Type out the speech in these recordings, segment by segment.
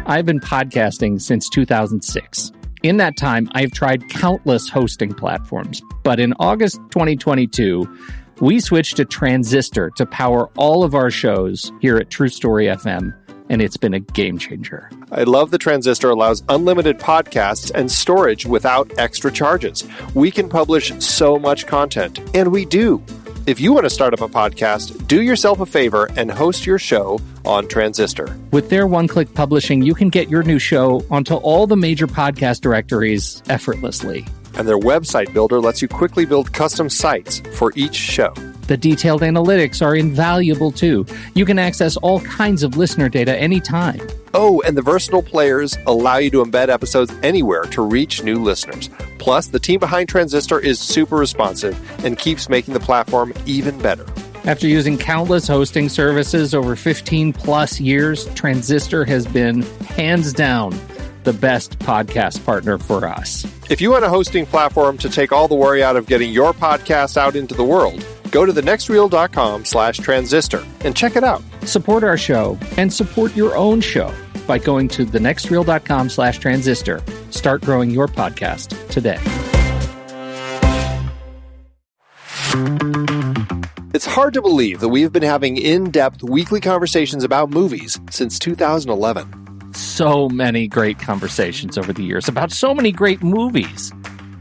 I've been podcasting since 2006. In that time, I've tried countless hosting platforms, but in August 2022, we switched to Transistor to power all of our shows here at True Story FM, and it's been a game changer. I love the Transistor allows unlimited podcasts and storage without extra charges. We can publish so much content, and we do. If you want to start up a podcast, do yourself a favor and host your show on Transistor. With their one-click publishing, you can get your new show onto all the major podcast directories effortlessly. And their website builder lets you quickly build custom sites for each show. The detailed analytics are invaluable too. You can access all kinds of listener data anytime. Oh, and the versatile players allow you to embed episodes anywhere to reach new listeners. Plus, the team behind Transistor is super responsive and keeps making the platform even better. After using countless hosting services over 15 plus years, Transistor has been, hands down, the best podcast partner for us. If you want a hosting platform to take all the worry out of getting your podcast out into the world, go to thenextreel.com/transistor and check it out. Support our show and support your own show by going to thenextreel.com/transistor. Start growing your podcast today. It's hard to believe that we've been having in-depth weekly conversations about movies since 2011. So many great conversations over the years about so many great movies.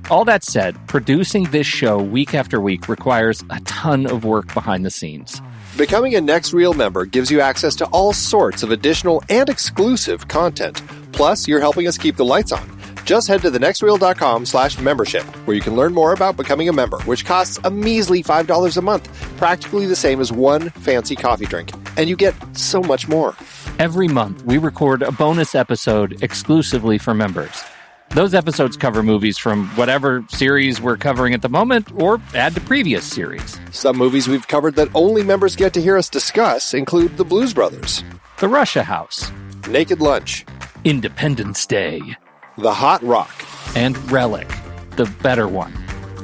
All that said, producing this show week after week requires a ton of work behind the scenes. Becoming a Next Reel member gives you access to all sorts of additional and exclusive content. Plus, you're helping us keep the lights on. Just head to thenextreel.com/membership, where you can learn more about becoming a member, which costs a measly $5 a month, practically the same as one fancy coffee drink. And you get so much more. Every month, we record a bonus episode exclusively for members. Those episodes cover movies from whatever series we're covering at the moment or add to previous series. Some movies we've covered that only members get to hear us discuss include The Blues Brothers, The Russia House, Naked Lunch, Independence Day, The Hot Rock, and Relic, the better one.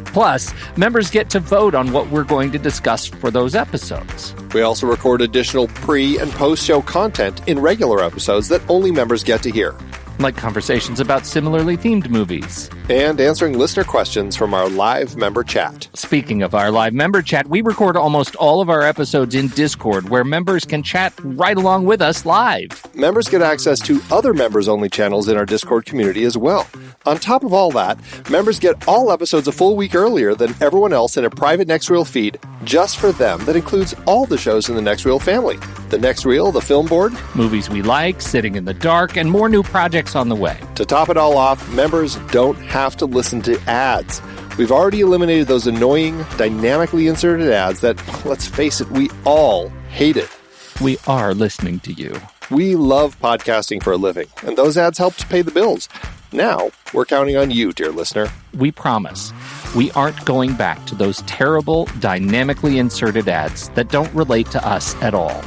Plus, members get to vote on what we're going to discuss for those episodes. We also record additional pre- and post-show content in regular episodes that only members get to hear. Like conversations about similarly themed movies. And answering listener questions from our live member chat. Speaking of our live member chat, we record almost all of our episodes in Discord, where members can chat right along with us live. Members get access to other members-only channels in our Discord community as well. On top of all that, members get all episodes a full week earlier than everyone else in a private Next Reel feed just for them that includes all the shows in the Next Reel family. The Next Reel, the Film Board, movies we like, Sitting in the Dark, and more new projects on the way. To top it all off, members don't have to listen to ads. We've already eliminated those annoying, dynamically inserted ads that, let's face it, we all hated. We are listening to you. We love podcasting for a living, and those ads help to pay the bills. Now, we're counting on you, dear listener. We promise we aren't going back to those terrible, dynamically inserted ads that don't relate to us at all.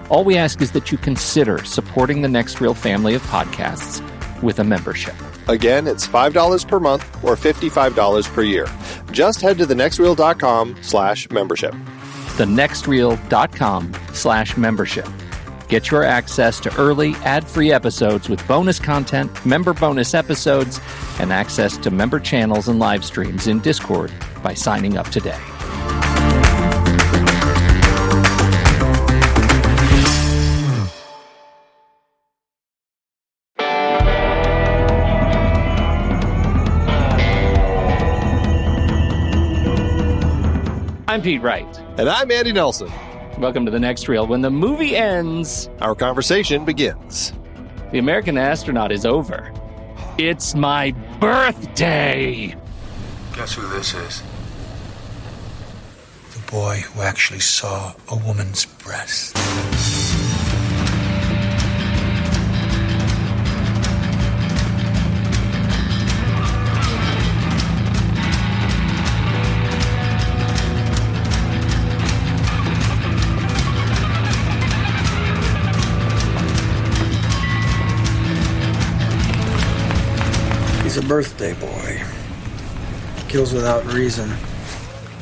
All we ask is that you consider supporting the Next Reel family of podcasts with a membership. Again, it's $5 per month or $55 per year. Just head to thenextreel.com/membership. thenextreel.com/membership. Get your access to early, ad-free episodes with bonus content, member bonus episodes, and access to member channels and live streams in Discord by signing up today. I'm Pete Wright. And I'm Andy Nelson. Welcome to the Next Reel. When the movie ends, our conversation begins. The American Astronaut is over. It's my birthday! Guess who this is? The boy who actually saw a woman's breast. He's a birthday boy. Kills without reason.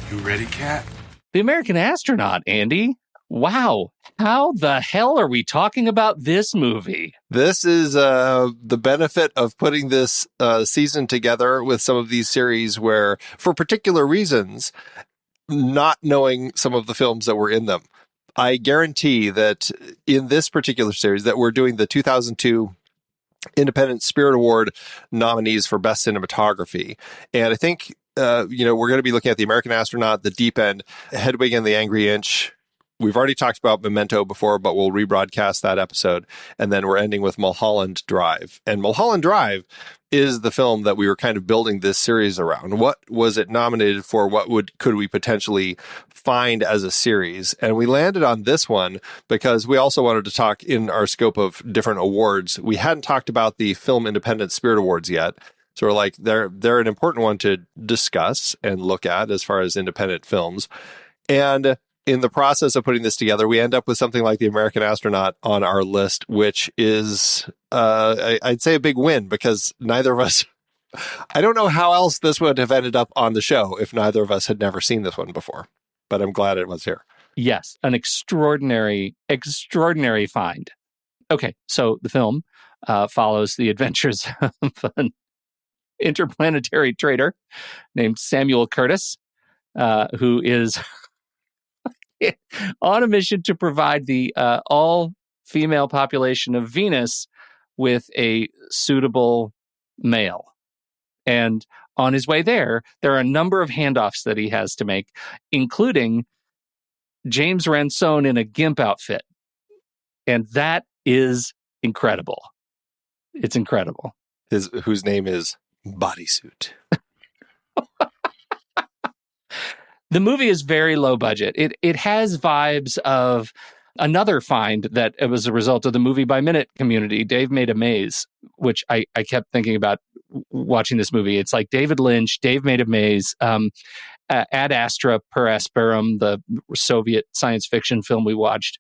You ready, Cat? The American Astronaut, Andy. Wow. How the hell are we talking about this movie? This is the benefit of putting this season together with some of these series where, for particular reasons, not knowing some of the films that were in them. I guarantee that in this particular series that we're doing the 2002 Independent Spirit Award nominees for Best Cinematography. And I think, we're going to be looking at the American Astronaut, The Deep End, Hedwig and the Angry Inch. We've already talked about Memento before, but we'll rebroadcast that episode. And then we're ending with Mulholland Drive. And Mulholland Drive is the film that we were kind of building this series around. What was it nominated for? What could we potentially find as a series? And we landed on this one because we also wanted to talk in our scope of different awards. We hadn't talked about the Film Independent Spirit Awards yet. So we're like, they're an important one to discuss and look at as far as independent films. And in the process of putting this together, we end up with something like the American Astronaut on our list, which is, I'd say, a big win because neither of us, I don't know how else this would have ended up on the show if neither of us had never seen this one before, but I'm glad it was here. Yes, an extraordinary find. Okay, so the film follows the adventures of an interplanetary trader named Samuel Curtis, who is on a mission to provide the all-female population of Venus with a suitable male. And on his way there are a number of handoffs that he has to make, including James Ransone in a GIMP outfit. And that is incredible. It's incredible. Whose name is Bodysuit. The movie is very low budget. It has vibes of another find that it was a result of the Movie by Minute community. Dave Made a Maze, which I kept thinking about watching this movie. It's like David Lynch, Dave Made a Maze, Ad Astra per Asperum, the Soviet science fiction film we watched.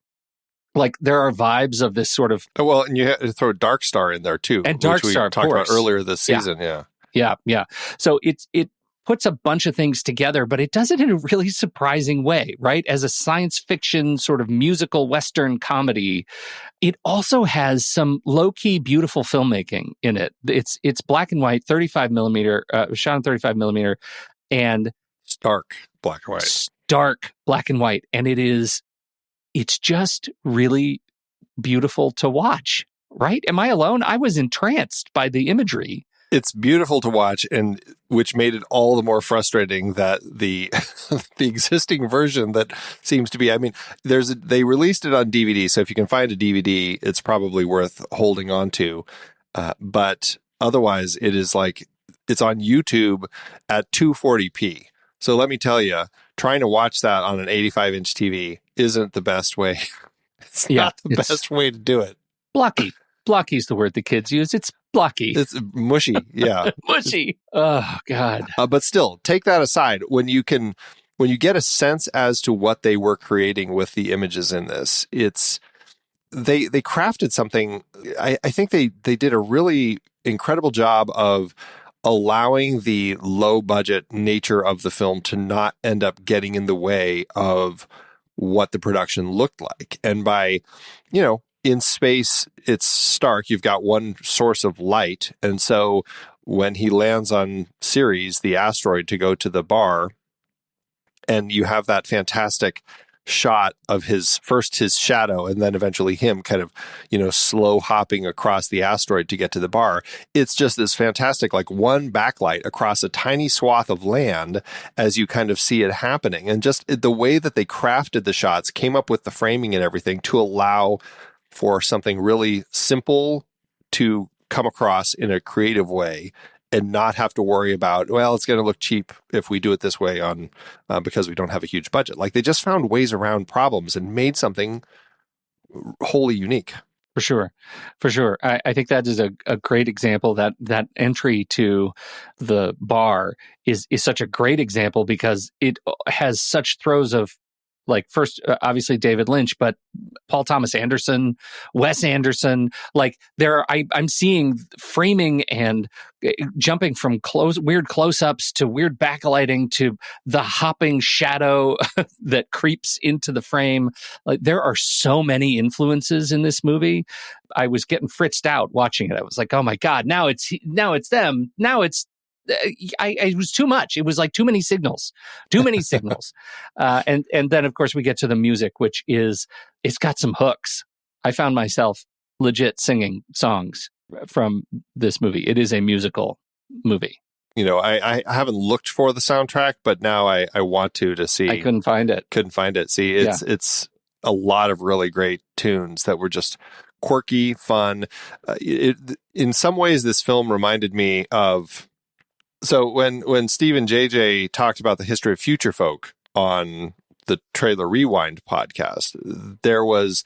Like, there are vibes of this sort of... Well, and you have to throw Dark Star in there, too. And Dark which Star, we talked about earlier this season, yeah. Yeah. So it puts a bunch of things together, but it does it in a really surprising way, right? As a science fiction sort of musical Western comedy, it also has some low-key beautiful filmmaking in it. It's black and white, 35 millimeter, shot on 35 millimeter, and stark black and white. Stark black and white. And it's just really beautiful to watch, right? Am I alone? I was entranced by the imagery. It's beautiful to watch, and which made it all the more frustrating that the the existing version that seems to be, I mean, they released it on DVD, so if you can find a DVD, it's probably worth holding on to. But otherwise, it is like, it's on YouTube at 240p. So let me tell you, trying to watch that on an 85-inch TV isn't the best way. It's not the best way to do it. Blocky. Blocky is the word the kids use. It's blocky. It's mushy. Yeah. Mushy. Oh, God. But still, take that aside. When you get a sense as to what they were creating with the images in this, they crafted something. I think they did a really incredible job of allowing the low budget nature of the film to not end up getting in the way of what the production looked like. And by, in space, it's stark. You've got one source of light. And so when he lands on Ceres, the asteroid, to go to the bar, and you have that fantastic shot of his shadow and then eventually him kind of, slow hopping across the asteroid to get to the bar. It's just this fantastic, like, one backlight across a tiny swath of land as you kind of see it happening. And just the way that they crafted the shots, came up with the framing and everything to allow for something really simple to come across in a creative way and not have to worry about, well, it's going to look cheap if we do it this way because we don't have a huge budget. Like, they just found ways around problems and made something wholly unique. For sure. I think that is a great example. That entry to the bar is such a great example because it has such throes of like first, obviously David Lynch, but Paul Thomas Anderson, Wes Anderson, like I'm seeing framing and jumping from weird close-ups to weird backlighting to the hopping shadow that creeps into the frame. Like there are so many influences in this movie. I was getting fritzed out watching it. I was like, oh my God, now it's them. Now it's, it was too much. It was like too many signals. And then of course we get to the music, which is, it's got some hooks. I found myself legit singing songs from this movie. It is a musical movie. You know, I haven't looked for the soundtrack, but now I want to see. I couldn't find it. See, it's a lot of really great tunes that were just quirky, fun. In some ways, this film reminded me of. So when Steve and JJ talked about the history of Future Folk on the Trailer Rewind podcast, there was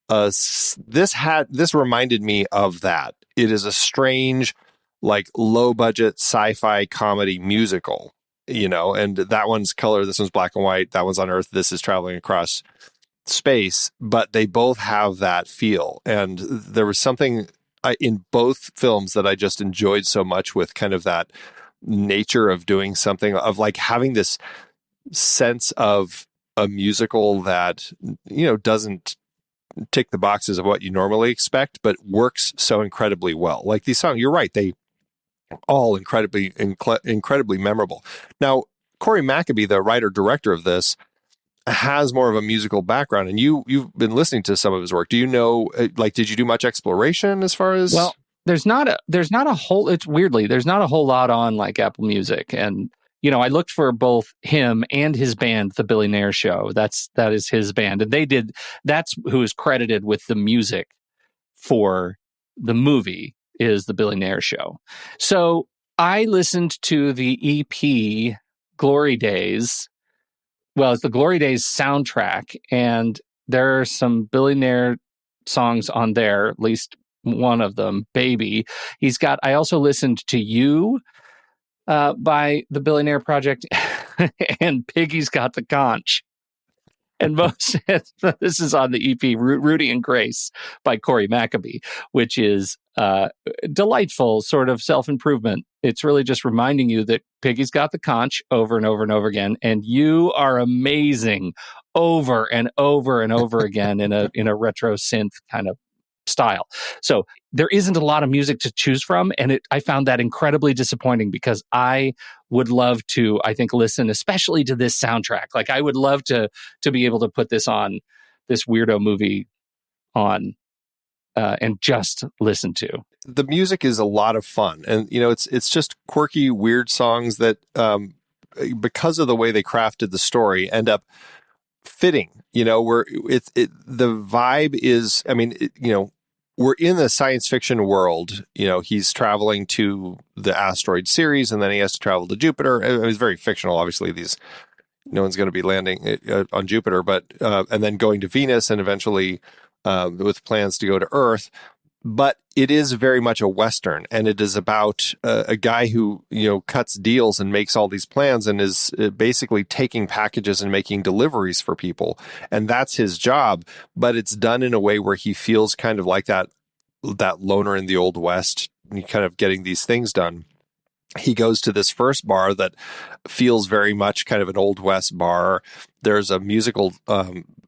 this reminded me of that. It is a strange, like low budget sci-fi comedy musical, you know, and that one's color, this one's black and white, that one's on Earth, this is traveling across space, but they both have that feel. And there was something in both films that I just enjoyed so much with kind of that nature of doing something, of like having this sense of a musical that, you know, doesn't tick the boxes of what you normally expect, but works so incredibly well. Like these songs, you're right, they all incredibly memorable. Now, Cory McAbee, the writer-director of this, has more of a musical background, and you've been listening to some of his work. Do you know, like, did you do much exploration as far as? Well, there's not a whole lot on like Apple Music, and you know, I looked for both him and his band, the Billy Nair Show. That is his band, and that's who is credited with the music for the movie, is the Billy Nair Show. So I listened to the EP Glory Days. Well, it's the Glory Days soundtrack, and there are some Billy Nair songs on there, at least one of them, Baby. I also listened to You by the Billy Nair Project and Piggy's Got the Conch. And this is on the EP Rudy and Grace by Cory McAbee, which is delightful sort of self-improvement. It's really just reminding you that Piggy's got the conch over and over and over again, and you are amazing over and over and over again in a retro synth kind of style. So there isn't a lot of music to choose from, and I found that incredibly disappointing, because I would love to, I think, listen especially to this soundtrack. Like I would love to be able to put this weirdo movie on and just listen to. The music is a lot of fun, and you know, it's just quirky, weird songs that because of the way they crafted the story end up fitting. You know, the vibe is, I mean, you know, we're in the science fiction world. You know, he's traveling to the asteroid Ceres, and then he has to travel to Jupiter. It's very fictional, obviously. No one's going to be landing on Jupiter, but and then going to Venus, and eventually with plans to go to Earth. But it is very much a Western, and it is about a guy who, you know, cuts deals and makes all these plans and is basically taking packages and making deliveries for people. And that's his job, but it's done in a way where he feels kind of like that loner in the Old West, kind of getting these things done. He goes to this first bar that feels very much kind of an Old West bar. There's a musical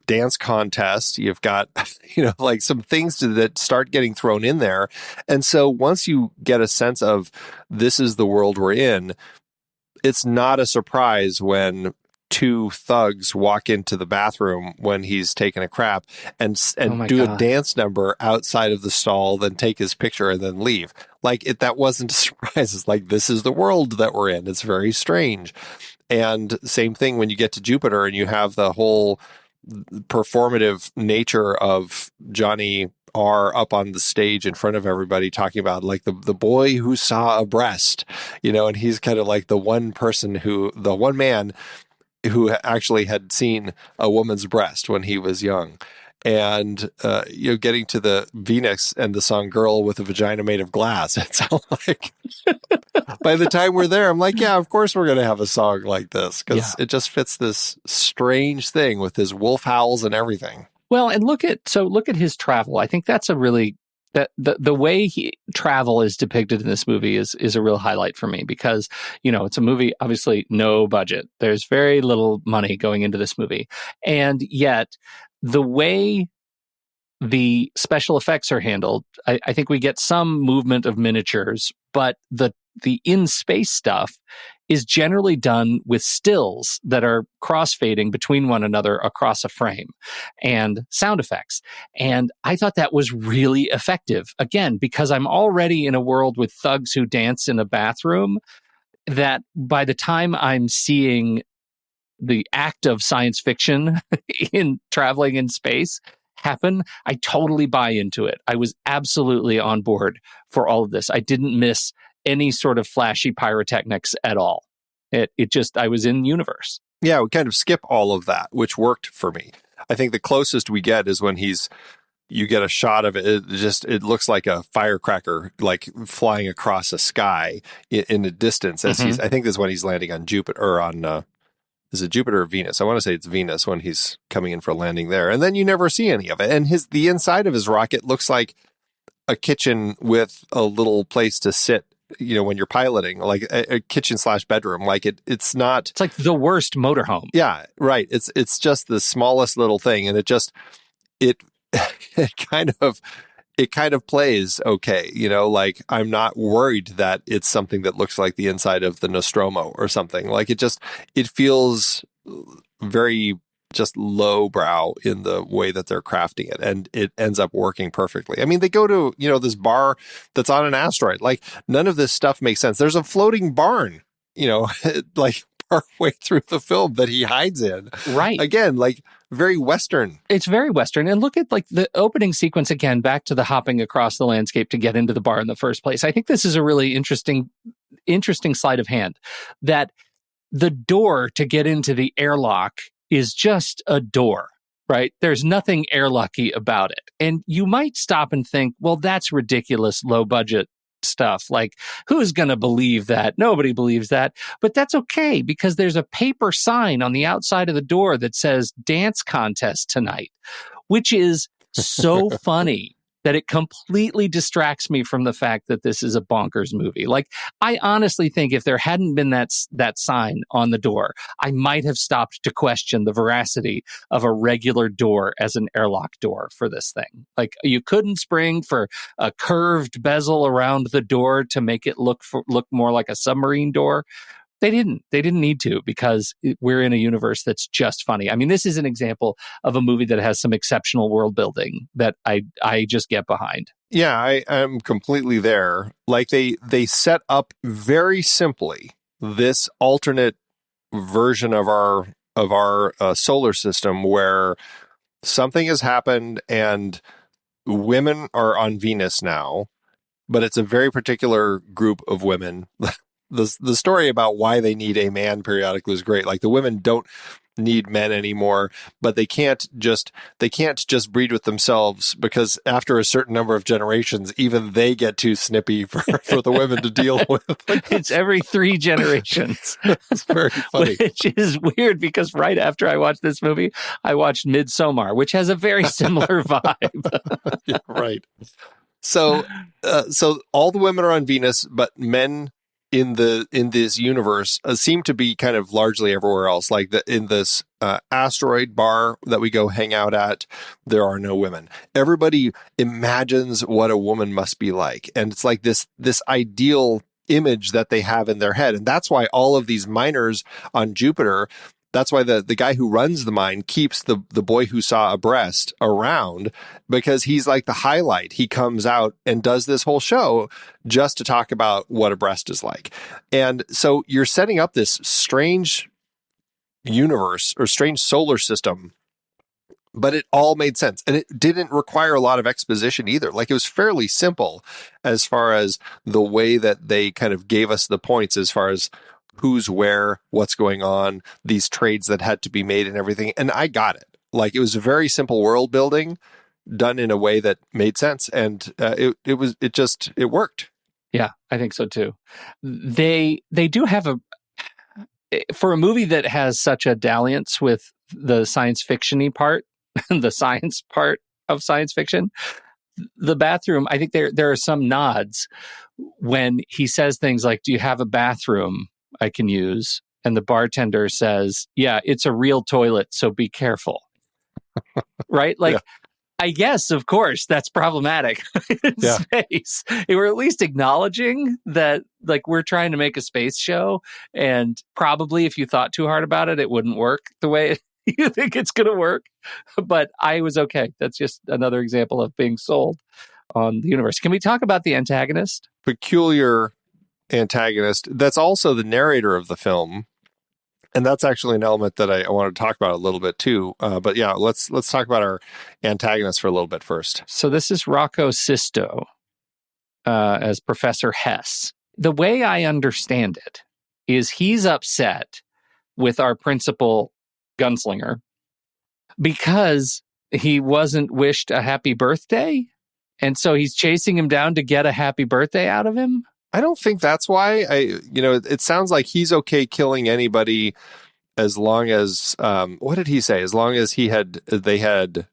dance contest. You've got, you know, like some things that start getting thrown in there. And so once you get a sense of this is the world we're in, it's not a surprise when two thugs walk into the bathroom when he's taking a crap and do a dance number outside of the stall, then take his picture and then leave. Like that wasn't a surprise. It's like, this is the world that we're in. It's very strange. And same thing when you get to Jupiter and you have the whole performative nature of Johnny R up on the stage in front of everybody talking about like the boy who saw a breast, you know, and he's kind of like the one man who actually had seen a woman's breast when he was young. and getting to the Venus and the song "Girl with a Vagina Made of Glass." It's all like, by the time we're there, I'm like, yeah, of course we're going to have a song like this, because it just fits this strange thing with his wolf howls and everything. Well, and look at his travel. I think that's a really that the way travel is depicted in this movie is a real highlight for me, because it's a movie, obviously no budget. There's very little money going into this movie, and yet the way the special effects are handled, I think we get some movement of miniatures, but the in-space stuff is generally done with stills that are crossfading between one another across a frame, and sound effects. And I thought that was really effective. Again, because I'm already in a world with thugs who dance in a bathroom, that by the time I'm seeing the act of science fiction in traveling in space happen, I totally buy into it. I was absolutely on board for all of this. I didn't miss any sort of flashy pyrotechnics at all. I was in universe. Yeah, we kind of skip all of that, which worked for me. I think the closest we get is when you get a shot of it. It looks like a firecracker, like flying across a sky in the distance. As I think this is when he's landing on Jupiter, or on, is it Jupiter or Venus? I want to say it's Venus when he's coming in for a landing there. And then you never see any of it. And the inside of his rocket looks like a kitchen with a little place to sit, when you're piloting, like a kitchen / bedroom. Like it's like the worst motorhome. Yeah, right. It's just the smallest little thing. And it kind of plays okay. Like I'm not worried that it's something that looks like the inside of the Nostromo or something. Like it feels very just lowbrow in the way that they're crafting it, and it ends up working perfectly. I mean, they go to, this bar that's on an asteroid. Like none of this stuff makes sense. There's a floating barn, like partway through the film that he hides in. Right. Again, like very Western. It's very Western. And look at like the opening sequence again, back to the hopping across the landscape to get into the bar in the first place. I think this is a really interesting sleight of hand, that the door to get into the airlock is just a door, right? There's nothing airlocky about it. And you might stop and think, well, that's ridiculous, low budget stuff. Like, who's going to believe that? Nobody believes that. But that's okay, because there's a paper sign on the outside of the door that says dance contest tonight, which is so funny that it completely distracts me from the fact that this is a bonkers movie. Like, I honestly think if there hadn't been that sign on the door, I might have stopped to question the veracity of a regular door as an airlock door for this thing. Like, you couldn't spring for a curved bezel around the door to make it look more like a submarine door. They didn't need to, because we're in a universe that's just funny. I mean, this is an example of a movie that has some exceptional world building that I just get behind. Yeah, I am completely there. Like they set up very simply this alternate version of our solar system where something has happened and women are on Venus now, but it's a very particular group of women. The story about why they need a man periodically is great. Like, the women don't need men anymore, but they can't just breed with themselves, because after a certain number of generations, even they get too snippy for the women to deal with. It's every 3 generations. It's very funny. Which is weird, because right after I watched this movie, I watched Midsommar, which has a very similar vibe. Yeah, right. So all the women are on Venus, but men in this universe seem to be kind of largely everywhere else. Like in this asteroid bar that we go hang out at, there are no women. Everybody imagines what a woman must be like, and it's like this ideal image that they have in their head. And that's why all of these miners on Jupiter, that's why the guy who runs the mine keeps the boy who saw a breast around, because he's like the highlight. He comes out and does this whole show just to talk about what a breast is like. And so you're setting up this strange universe or strange solar system, but it all made sense. And it didn't require a lot of exposition either. Like, it was fairly simple as far as the way that they kind of gave us the points as far as who's where, what's going on, these trades that had to be made and everything. And I got it. Like, it was a very simple world building done in a way that made sense, and it worked. Yeah, I think so too. They do have for a movie that has such a dalliance with the science fiction-y part, the science part of science fiction, the bathroom, I think there are some nods when he says things like, "Do you have a bathroom I can use?" And the bartender says, "Yeah, it's a real toilet, so be careful." Right? Like, Yeah. I guess, of course, that's problematic in Yeah. space. We're at least acknowledging that, like, we're trying to make a space show, and probably if you thought too hard about it, it wouldn't work the way you think it's going to work. But I was okay. That's just another example of being sold on the universe. Can we talk about the antagonist? Peculiar antagonist. That's also the narrator of the film. And that's actually an element that I want to talk about a little bit too. But yeah, let's talk about our antagonist for a little bit first. So this is Rocco Sisto as Professor Hess. The way I understand it is he's upset with our principal gunslinger because he wasn't wished a happy birthday. And so he's chasing him down to get a happy birthday out of him. I don't think that's why. It sounds like he's okay killing anybody as long as, what did he say? As long as he had kind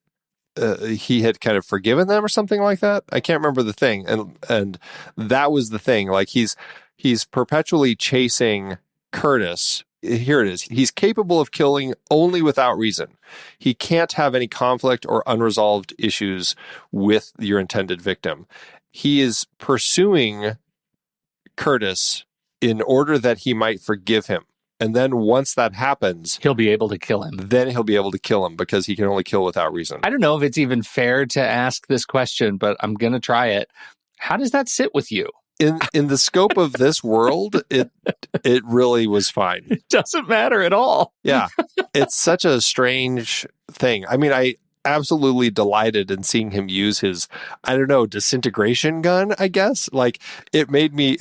of forgiven them or something like that. I can't remember the thing. And that was the thing. Like, he's perpetually chasing Curtis. Here it is. He's capable of killing only without reason. He can't have any conflict or unresolved issues with your intended victim. He is pursuing Curtis in order that he might forgive him. And then once that happens, he'll be able to kill him. Then he'll be able to kill him because he can only kill without reason. I don't know if it's even fair to ask this question, but I'm going to try it. How does that sit with you? In the scope of this world, it really was fine. It doesn't matter at all. Yeah. It's such a strange thing. I mean, I absolutely delighted in seeing him use his, I don't know, disintegration gun, I guess. Like, it made me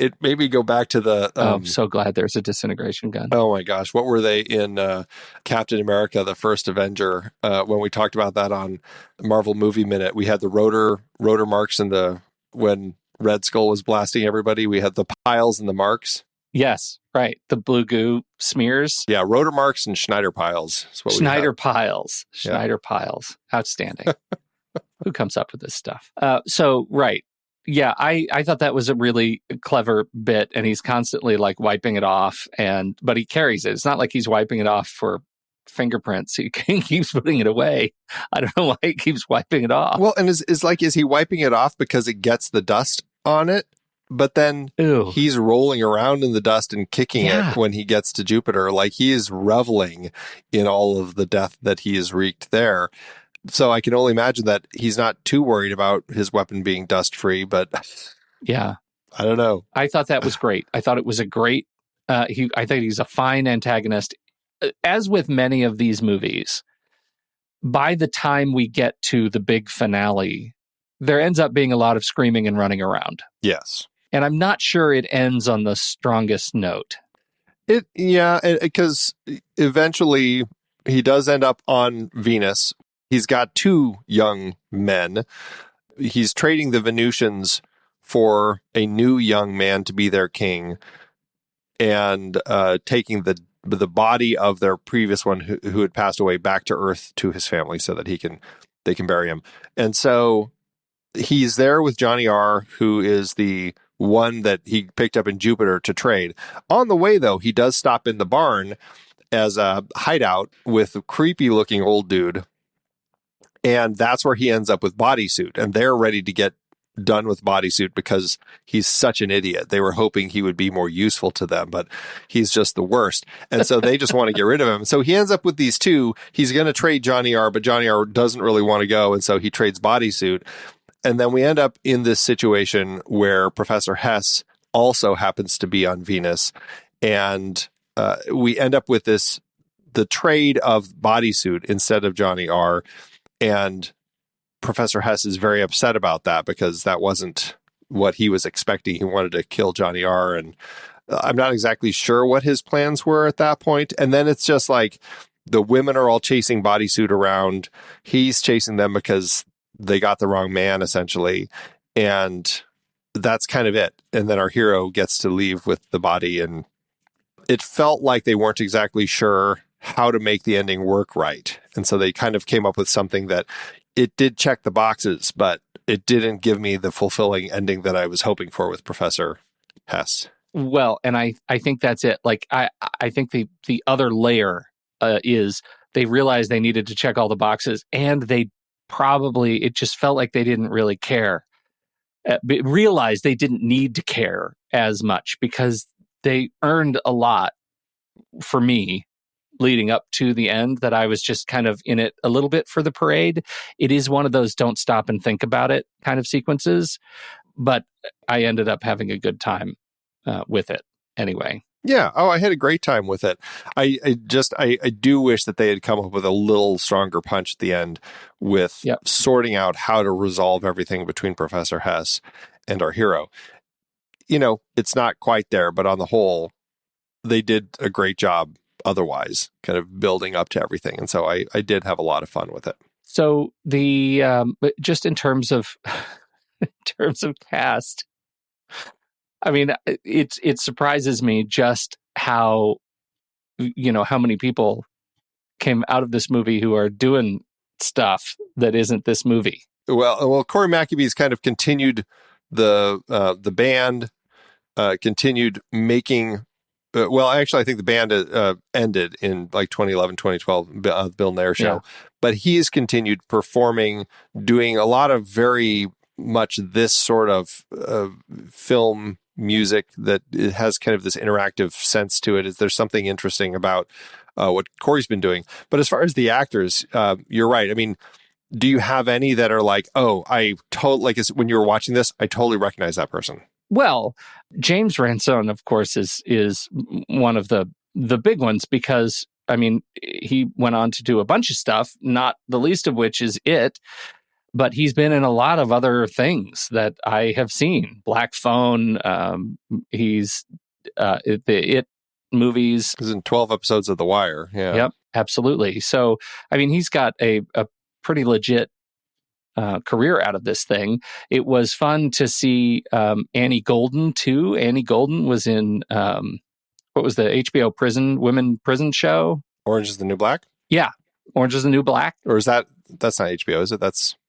go back to the I'm so glad there's a disintegration gun. Oh my gosh, what were they in Captain America, the First Avenger, when we talked about that on Marvel Movie Minute? We had the rotor marks and when Red Skull was blasting everybody, we had the piles and the marks. Yes, right. The blue goo smears. Yeah, rotor marks and Schneider piles. Schneider piles. Schneider piles. Outstanding. Who comes up with this stuff? Right. Yeah, I thought that was a really clever bit, and he's constantly like wiping it off, but he carries it. It's not like he's wiping it off for fingerprints. He keeps putting it away. I don't know why he keeps wiping it off. Well, and is he wiping it off because it gets the dust on it? But then he's rolling around in the dust and kicking it when he gets to Jupiter. Like, he is reveling in all of the death that he has wreaked there. So I can only imagine that he's not too worried about his weapon being dust free, but yeah, I don't know. I thought that was great. I thought it was a great, I think he's a fine antagonist. As with many of these movies, by the time we get to the big finale, there ends up being a lot of screaming and running around. Yes. And I'm not sure it ends on the strongest note. Because eventually he does end up on Venus. He's got two young men. He's trading the Venusians for a new young man to be their king, and taking the body of their previous one who had passed away back to Earth to his family so that they can bury him. And so he's there with Johnny R., who is the one that he picked up in Jupiter to trade. On the way, though, he does stop in the barn as a hideout with a creepy looking old dude. And that's where he ends up with Bodysuit. And they're ready to get done with Bodysuit because he's such an idiot. They were hoping he would be more useful to them, but he's just the worst. And so they just want to get rid of him. So he ends up with these two. He's going to trade Johnny R., but Johnny R. doesn't really want to go. And so he trades Bodysuit. And then we end up in this situation where Professor Hess also happens to be on Venus. And we end up with the trade of Bodysuit instead of Johnny R. And Professor Hess is very upset about that because that wasn't what he was expecting. He wanted to kill Johnny R. And I'm not exactly sure what his plans were at that point. And then it's just like the women are all chasing bodysuit around. He's chasing them because they got the wrong man, essentially. And that's kind of it. And then our hero gets to leave with the body. And it felt like they weren't exactly sure how to make the ending work right. And so they kind of came up with something that it did check the boxes, but it didn't give me the fulfilling ending that I was hoping for with Professor Hess. Well, and I think that's it. Like, I think the other layer is they realized they needed to check all the boxes, and it just felt like they didn't really care. Realized they didn't need to care as much because they earned a lot for me leading up to the end, that I was just kind of in it a little bit for the parade. It is one of those don't stop and think about it kind of sequences, but I ended up having a good time with it anyway. Yeah. Oh, I had a great time with it. I do wish that they had come up with a little stronger punch at the end with sorting out how to resolve everything between Professor Hess and our hero. You know, it's not quite there, but on the whole, they did a great job otherwise, kind of building up to everything. And so I did have a lot of fun with it. So but just in terms of cast, I mean, it surprises me just how many people came out of this movie who are doing stuff that isn't this movie. Well, Cory McAbee's kind of continued the band, continued making. Actually, I think the band ended in like 2011, 2012, Bill Nair show. Yeah. But he has continued performing, doing a lot of very much this sort of film music that it has kind of this interactive sense to it. There's something interesting about what Cory's been doing. But as far as the actors, you're right. I mean, do you have any that are like, oh, when you were watching this, I totally recognize that person? Well, James Ransone, of course, is one of the big ones because, I mean, he went on to do a bunch of stuff, not the least of which is It, but he's been in a lot of other things that I have seen. Black Phone, he's the It movies. He's in 12 episodes of The Wire. Yeah. Yep, absolutely. So, I mean, he's got a pretty legit career out of this thing. It was fun to see Annie Golden too. Annie Golden was in what was the HBO women prison show? Orange is the New Black? Yeah, Orange is the New Black. Or is that's not HBO, is it?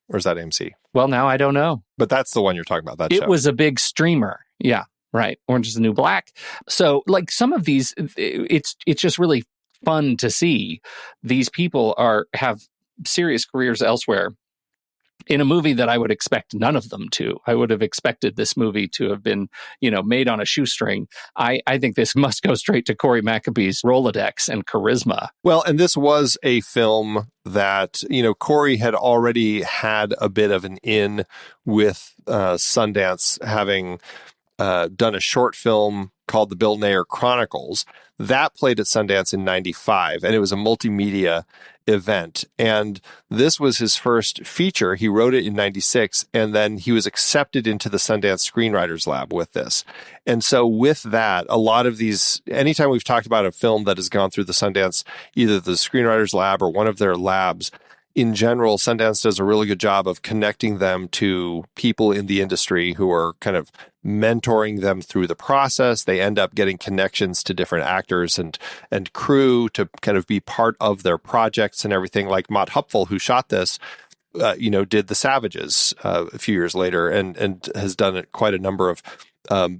Or is that AMC? Well, now I don't know. But that's the one you're talking about, that show. It was a big streamer. Yeah, right. Orange is the New Black. So like some of these, it's just really fun to see these people have serious careers elsewhere in a movie that I would expect none of them to. I would have expected this movie to have been, made on a shoestring. I think this must go straight to Cory McAbee's Rolodex and charisma. Well, and this was a film that, Cory had already had a bit of an in with Sundance, having done a short film called The Bill Nair Chronicles. That played at Sundance in 95, and it was a multimedia event. And this was his first feature. He wrote it in 96, and then he was accepted into the Sundance Screenwriters Lab with this. And so with that, a lot of these, anytime we've talked about a film that has gone through the Sundance, either the Screenwriters Lab or one of their labs, in general, Sundance does a really good job of connecting them to people in the industry who are kind of mentoring them through the process. They end up getting connections to different actors and crew to kind of be part of their projects and everything. Like Mott Hupfel, who shot this, did The Savages a few years later and has done quite a number of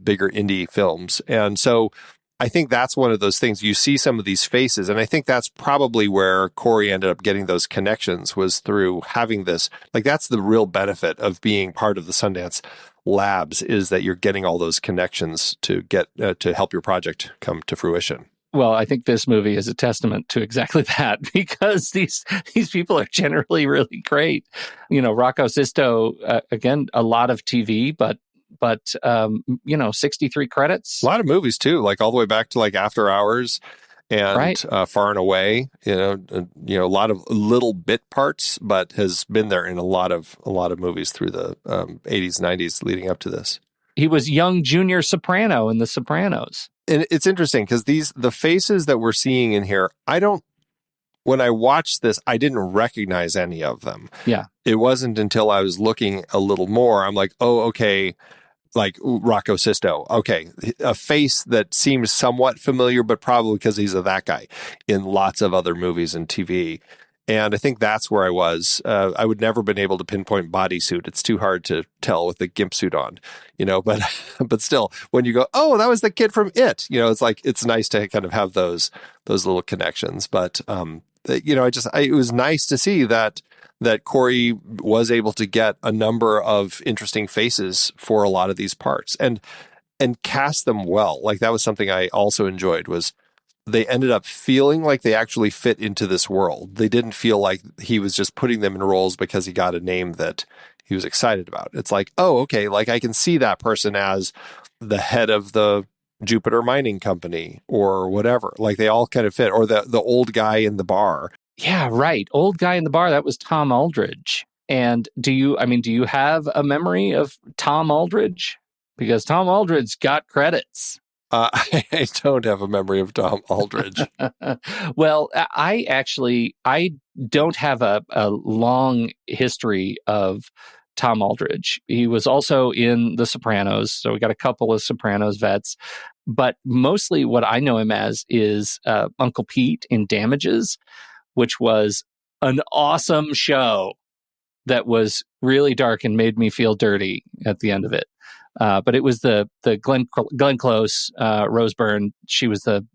bigger indie films. And so I think that's one of those things. You see some of these faces, and I think that's probably where Cory ended up getting those connections, was through having this. Like, that's the real benefit of being part of the Sundance Labs, is that you're getting all those connections to get to help your project come to fruition. Well, I think this movie is a testament to exactly that, because these people are generally really great. Rocco Sisto, again, a lot of TV, but 63 credits. A lot of movies too, like all the way back to like After Hours and right. Far and Away. A lot of little bit parts, but has been there in a lot of movies through the 80s, 90s leading up to this. He was young junior soprano in The Sopranos. And it's interesting because the faces that we're seeing in here, I don't when I watched this, I didn't recognize any of them. Yeah. It wasn't until I was looking a little more, I'm like, oh, okay, like Rocco Sisto. Okay, a face that seems somewhat familiar, but probably because he's that guy in lots of other movies and TV. And I think that's where I was. I would never been able to pinpoint bodysuit. It's too hard to tell with the gimp suit on, but but still, when you go, oh, that was the kid from It, it's like, it's nice to kind of have those little connections. But it was nice to see that Cory was able to get a number of interesting faces for a lot of these parts and cast them well. Like, that was something I also enjoyed, was they ended up feeling like they actually fit into this world. They didn't feel like he was just putting them in roles because he got a name that he was excited about. It's like, oh, okay, like I can see that person as the head of the Jupiter Mining Company or whatever. Like, they all kind of fit. Or the old guy in the bar. Yeah, right. Old guy in the bar. That was Tom Aldridge. And do you have a memory of Tom Aldridge? Because Tom Aldridge got credits. I don't have a memory of Tom Aldridge. Well, I don't have a long history of Tom Aldridge. He was also in The Sopranos, so we got a couple of Sopranos vets. But mostly what I know him as is Uncle Pete in Damages, which was an awesome show that was really dark and made me feel dirty at the end of it. But it was the Glenn Close, Rose Byrne. She was the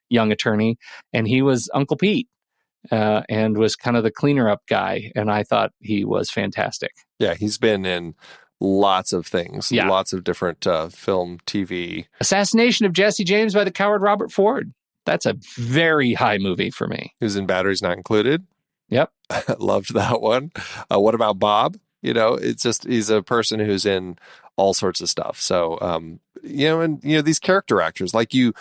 young attorney, and he was Uncle Pete, and was kind of the cleaner up guy. And I thought he was fantastic. Yeah, he's been in lots of things, lots of different film, TV. Assassination of Jesse James by the coward Robert Ford. That's a very high movie for me. He was in Batteries Not Included. Yep. Loved that one. What about Bob? It's just, he's a person who's in all sorts of stuff. So, these character actors, like you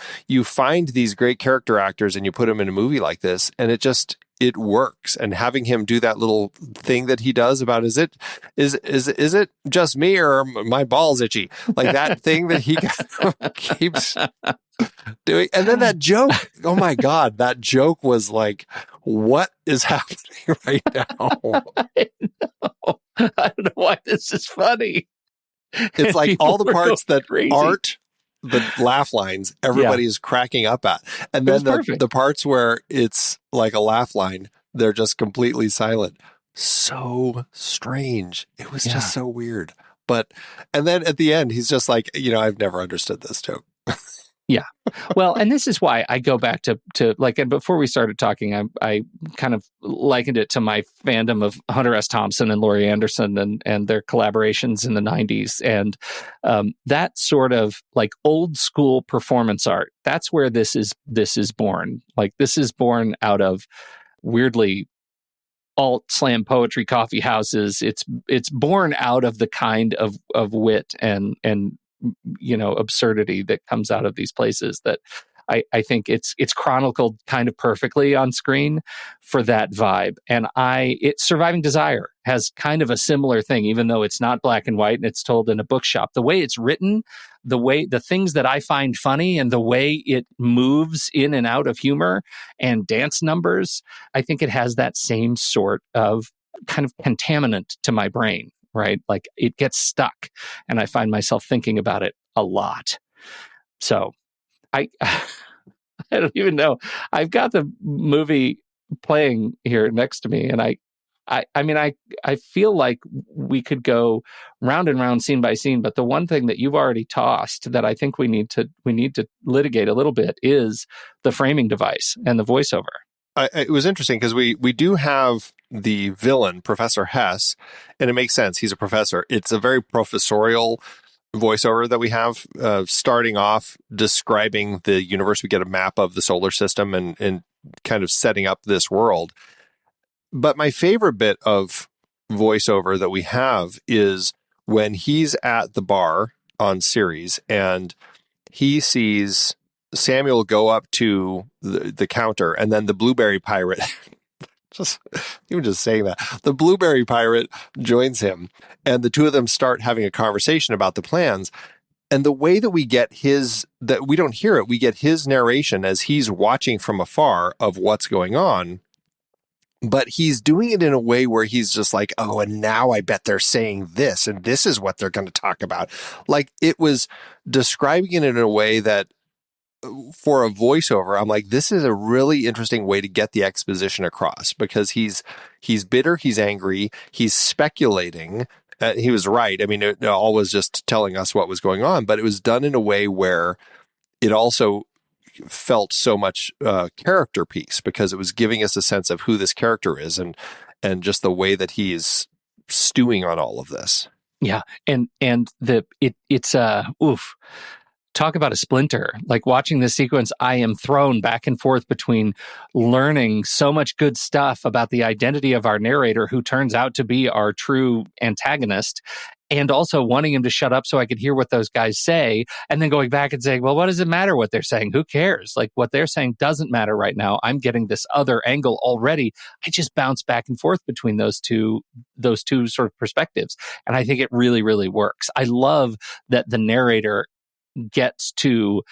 find these great character actors and you put them in a movie like this, and it works. And having him do that little thing that he does about, is it just me or are my balls itchy? Like that thing that he keeps doing. And then that joke, oh my God, that joke was like, what is happening right now? I don't know why this is funny. It's like all the parts that aren't the laugh lines, everybody is cracking up at. And then the parts where it's like a laugh line, they're just completely silent. So strange. It was just so weird. And then at the end, he's just like, I've never understood this joke. Yeah. Well, and this is why I go back to like, and before we started talking, I kind of likened it to my fandom of Hunter S. Thompson and Laurie Anderson and their collaborations in the 90s. And that sort of like old school performance art, that's where this is born. Like, this is born out of weirdly alt slam poetry coffee houses. It's born out of the kind of wit and absurdity that comes out of these places that I think it's chronicled kind of perfectly on screen for that vibe. And Surviving Desire has kind of a similar thing, even though it's not black and white and it's told in a bookshop. The way it's written, the things that I find funny and the way it moves in and out of humor and dance numbers, I think it has that same sort of kind of contaminant to my brain. Right? Like, it gets stuck and I find myself thinking about it a lot. So I don't even know. I've got the movie playing here next to me, and I feel like we could go round and round, scene by scene, but the one thing that you've already tossed that I think we need to litigate a little bit is the framing device and the voiceover. It was interesting because we do have the villain, Professor Hess, and it makes sense. He's a professor. It's a very professorial voiceover that we have, starting off describing the universe. We get a map of the solar system and kind of setting up this world. But my favorite bit of voiceover that we have is when he's at the bar on Ceres and he sees Samuel go up to the counter, and then the blueberry pirate, just saying that, the blueberry pirate joins him, and the two of them start having a conversation about the plans. And the way that we get that we don't hear it, we get his narration as he's watching from afar of what's going on. but he's doing it in a way where he's just like, oh, and now I bet they're saying this, and this is what they're going to talk about. Like, it was describing it in a way that, for a voiceover, I'm like, this is a really interesting way to get the exposition across, because he's bitter, he's angry, he's speculating. He was right. I mean, it all was just telling us what was going on, but it was done in a way where it also felt so much character piece, because it was giving us a sense of who this character is, and just the way that he is stewing on all of this. Yeah, and it's oof. Talk about a splinter. Like, watching this sequence, I am thrown back and forth between learning so much good stuff about the identity of our narrator, who turns out to be our true antagonist, and also wanting him to shut up so I could hear what those guys say, and then going back and saying, well, what does it matter what they're saying? Who cares? Like, what they're saying doesn't matter right now. I'm getting this other angle already. I just bounce back and forth between those two sort of perspectives. And I think it really, really works. I love that the narrator gets to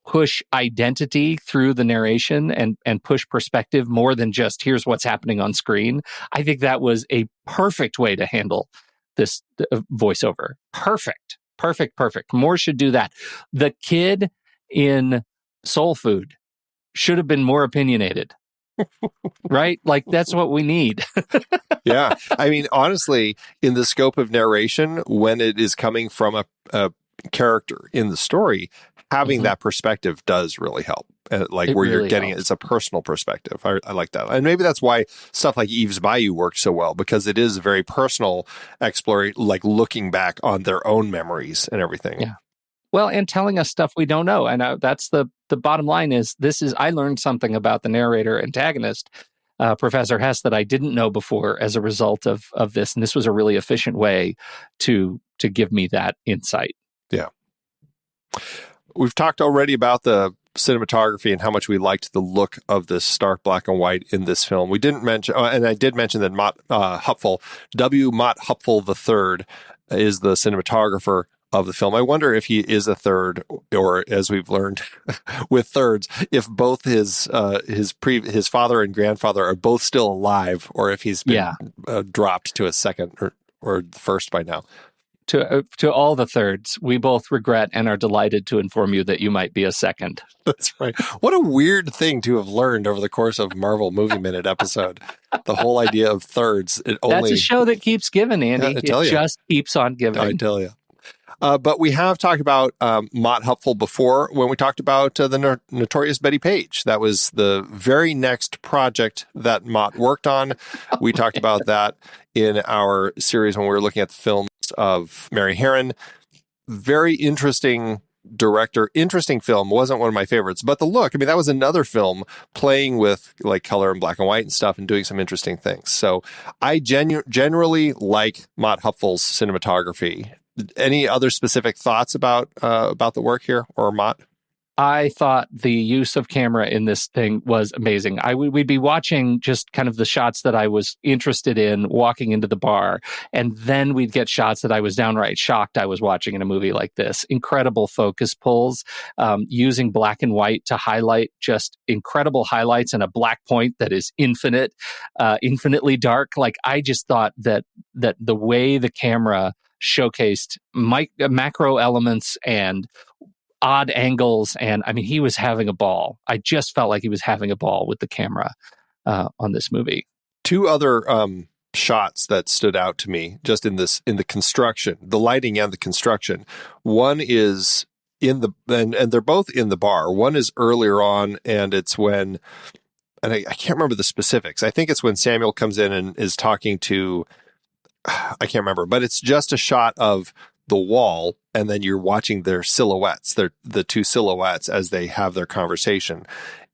push identity through the narration and push perspective more than just here's what's happening on screen. I think that was a perfect way to handle this voiceover. Perfect. More should do that. The kid in Soul Food should have been more opinionated. Right? Like, that's what we need. Yeah. I mean, honestly, in the scope of narration, when it is coming from a character in the story, having that perspective does really help. Like, where really you're getting helps. It's a personal perspective. I like that. And maybe that's why stuff like Eve's Bayou worked so well, because it is a very personal exploration, like looking back on their own memories and everything. Yeah. Well, and telling us stuff we don't know. And that's the bottom line is, I learned something about the narrator antagonist, Professor Hess, that I didn't know before as a result of this. And this was a really efficient way to give me that insight. Yeah. We've talked already about the cinematography and how much we liked the look of this stark black and white in this film. We didn't mention, and I did mention that Mott Hupfel, W. Mott Hupfel III, is the cinematographer of the film. I wonder if he is a third, or, as we've learned with thirds, if both his father and grandfather are both still alive, or if he's been dropped to a second or first by now. To all the thirds, we both regret and are delighted to inform you that you might be a second. That's right. What a weird thing to have learned over the course of Marvel Movie Minute episode. The whole idea of thirds. That's a show that keeps giving, Andy. Yeah, it just keeps on giving. I tell you. But we have talked about Mott Hupfel before, when we talked about the Notorious Betty Page. That was the very next project that Mott worked on. We talked about that in our series when we were looking at the films of Mary Harron. Very interesting director, interesting film. Wasn't one of my favorites, but the look, I mean, that was another film playing with like color and black and white and stuff and doing some interesting things. So I generally like Mott Hupfel's cinematography. Any other specific thoughts about the work here, or Mott? I thought the use of camera in this thing was amazing. We'd be watching just kind of the shots that I was interested in walking into the bar, and then we'd get shots that I was downright shocked I was watching in a movie like this. Incredible focus pulls, using black and white to highlight just incredible highlights and a black point that is infinitely dark. Like, I just thought that the way the camera showcased macro elements and odd angles, and I mean, he was having a ball. I just felt like he was having a ball with the camera on this movie. Two other shots that stood out to me just in the construction, the lighting and the construction. One is and they're both in the bar. One is earlier on, and it's when, and I can't remember the specifics. I think it's when Samuel comes in and is talking to, I can't remember, but it's just a shot of the wall, and then you're watching their silhouettes, the two silhouettes as they have their conversation.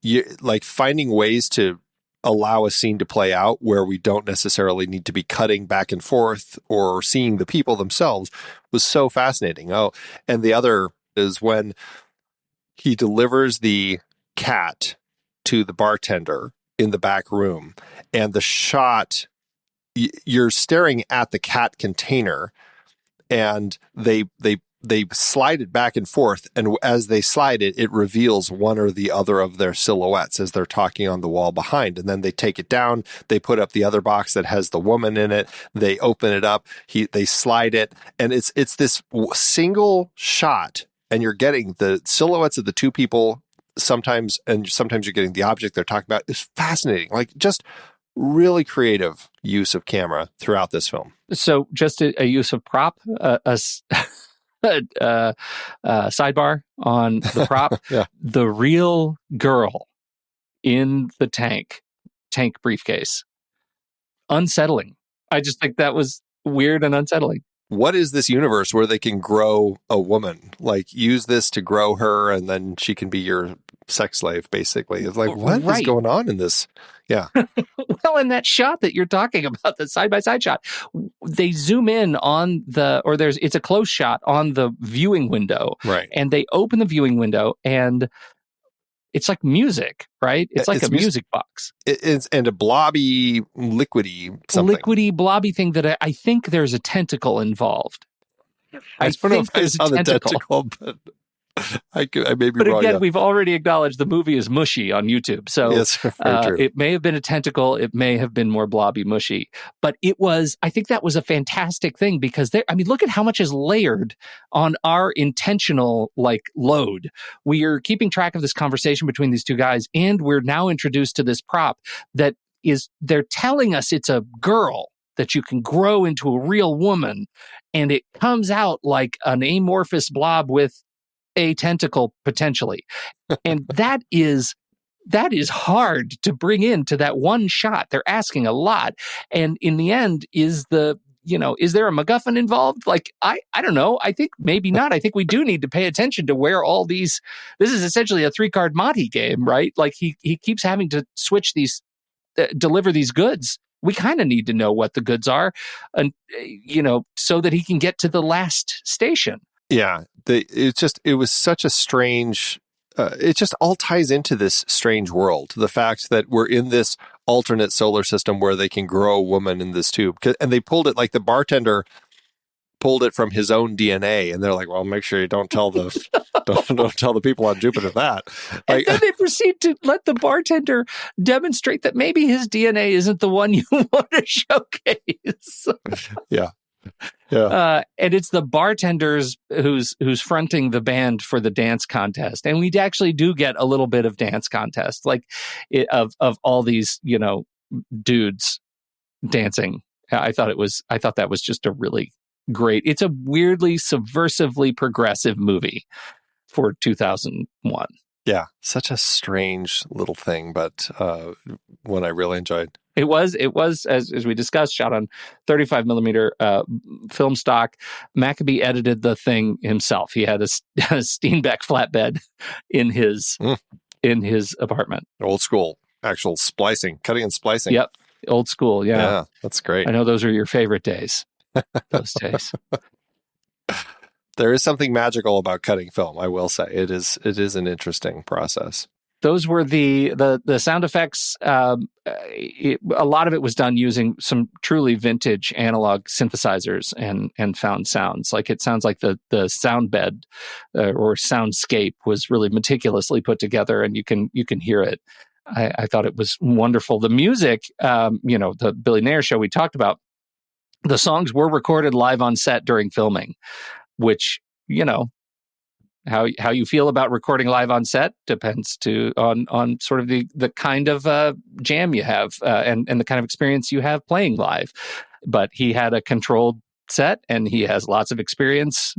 You like finding ways to allow a scene to play out where we don't necessarily need to be cutting back and forth or seeing the people themselves was so fascinating. Oh, and the other is when he delivers the cat to the bartender in the back room, and the shot, you're staring at the cat container, and they they slide it back and forth, and as they slide it, it reveals one or the other of their silhouettes as they're talking on the wall behind. And then they take it down, they put up the other box that has the woman in it, they open it up, they slide it, and it's this single shot, and you're getting the silhouettes of the two people sometimes, and sometimes you're getting the object they're talking about. It's fascinating, like just really creative use of camera throughout this film. So just a use of prop, sidebar on the prop. Yeah. The real girl in the tank briefcase. Unsettling. I just think that was weird and unsettling. What is this universe where they can grow a woman? Like, use this to grow her, and then she can be your sex slave, basically. It's like, what is going on in this? Yeah. Well, in that shot that you're talking about, the side-by-side shot, they zoom in on it's a close shot on the viewing window. Right. And they open the viewing window, and it's like music, right? It's like a music box. It's and a blobby, liquidy something. Liquidy, blobby thing that I think there's a tentacle involved. I don't know if I saw the tentacle, but I may be wrong. But again, we've already acknowledged the movie is mushy on YouTube. So yes, very true. It may have been a tentacle. It may have been more blobby mushy. But I think that was a fantastic thing because look at how much is layered on our intentional load. We are keeping track of this conversation between these two guys, and we're now introduced to this prop that they're telling us it's a girl that you can grow into a real woman, and it comes out like an amorphous blob with a tentacle potentially. And that is hard to bring into that one shot. They're asking a lot. And in the end, is there a MacGuffin involved? I don't know. I think maybe not. I think we do need to pay attention to where all this is essentially a 3-card Monte game, right? Like he keeps having to switch these, deliver these goods. We kind of need to know what the goods are, and so that he can get to the last station. Yeah, it was such a strange. It just all ties into this strange world. The fact that we're in this alternate solar system where they can grow a woman in this tube, and they pulled it like the bartender pulled it from his own DNA, and they're like, "Well, make sure you don't tell the don't tell the people on Jupiter that." And then they proceed to let the bartender demonstrate that maybe his DNA isn't the one you want to showcase. Yeah. Yeah. And it's the bartenders who's fronting the band for the dance contest. And we actually do get a little bit of dance contest, of all these, dudes dancing. I thought that was just a really great, it's a weirdly subversively progressive movie for 2001. Yeah. Such a strange little thing, but one I really enjoyed. It was as we discussed, shot on 35 millimeter film stock. McAbee edited the thing himself. He had a Steenbeck flatbed in his apartment. Old school, actual splicing, cutting and splicing. Yep, old school. Yeah, that's great. I know those are your favorite days. Those days. There is something magical about cutting film. I will say it is an interesting process. Those were the sound effects. A lot of it was done using some truly vintage analog synthesizers and found sounds. Like it sounds like the sound bed or soundscape was really meticulously put together, and you can hear it. I thought it was wonderful. The music, the Billy Nair show we talked about, the songs were recorded live on set during filming, which how you feel about recording live on set depends on sort of the kind of jam you have and the kind of experience you have playing live. But he had a controlled set, and he has lots of experience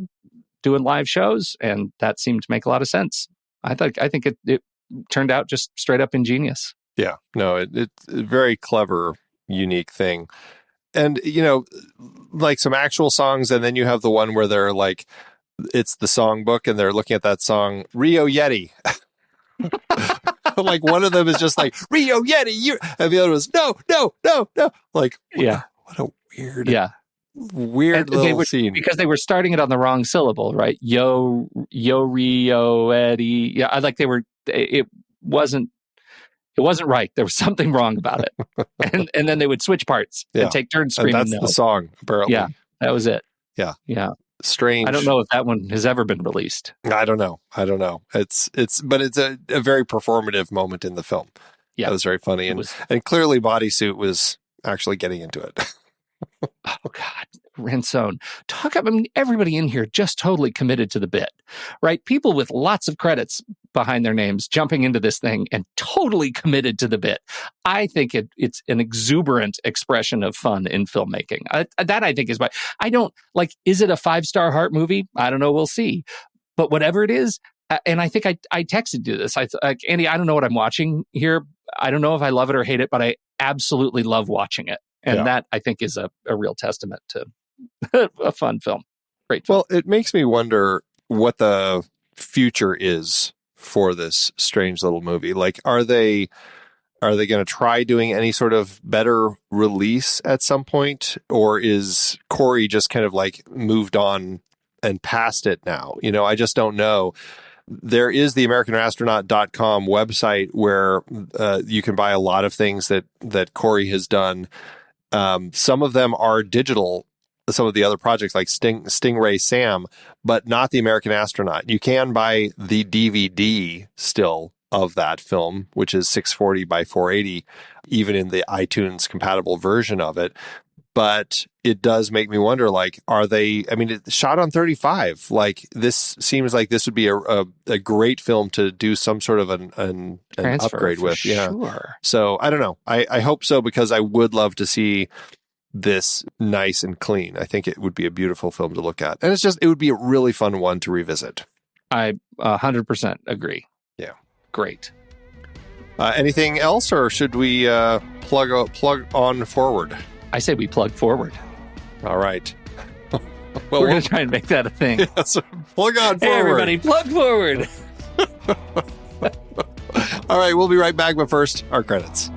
doing live shows, and that seemed to make a lot of sense. I think it turned out just straight up ingenious. Yeah, no, it's a very clever, unique thing. And like some actual songs, and then you have the one where they're like, it's the songbook, and they're looking at that song, Rio Yeti. Like one of them is just like, Rio Yeti, and the other was, no. Like, yeah, what a weird, weird little scene. Because they were starting it on the wrong syllable, right? Yo Rio Yeti. Yeah, it wasn't right. There was something wrong about it. and then they would switch parts and take turns screaming. And that's the song, apparently. Yeah, that was it. Yeah. Yeah. strange. I don't know if that one has ever been released. I don't know. It's a very performative moment in the film. Yeah. That was very funny. And clearly Bodysuit was actually getting into it. Oh, God. Ransone. Everybody in here just totally committed to the bit, right? People with lots of credits behind their names jumping into this thing and totally committed to the bit. I think it's an exuberant expression of fun in filmmaking. That I think is why I don't is it a 5-star heart movie? I don't know. We'll see. But whatever it is, and I think I texted you this. Andy, I don't know what I'm watching here. I don't know if I love it or hate it, but I absolutely love watching it. And that, I think, is a real testament to a fun film. Great film. Well, it makes me wonder what the future is for this strange little movie. Like, are they going to try doing any sort of better release at some point? Or is Cory just kind of moved on and past it now? I just don't know. There is the AmericanAstronaut.com website where you can buy a lot of things that Cory has done. Some of them are digital, some of the other projects like Stingray Sam, but not the American Astronaut. You can buy the DVD still of that film, which is 640 by 480, even in the iTunes compatible version of it. But it does make me wonder, are they, it's shot on 35. This seems like this would be a great film to do some sort of an upgrade with. Sure. Yeah. So I don't know. I hope so, because I would love to see this nice and clean. I think it would be a beautiful film to look at. And it would be a really fun one to revisit. I 100% agree. Yeah. Great. Anything else, or should we plug on forward? I say we plug forward. All right. We're going to try and make that a thing. Yeah, so plug on forward. Hey, everybody, plug forward. All right, we'll be right back, but first, our credits.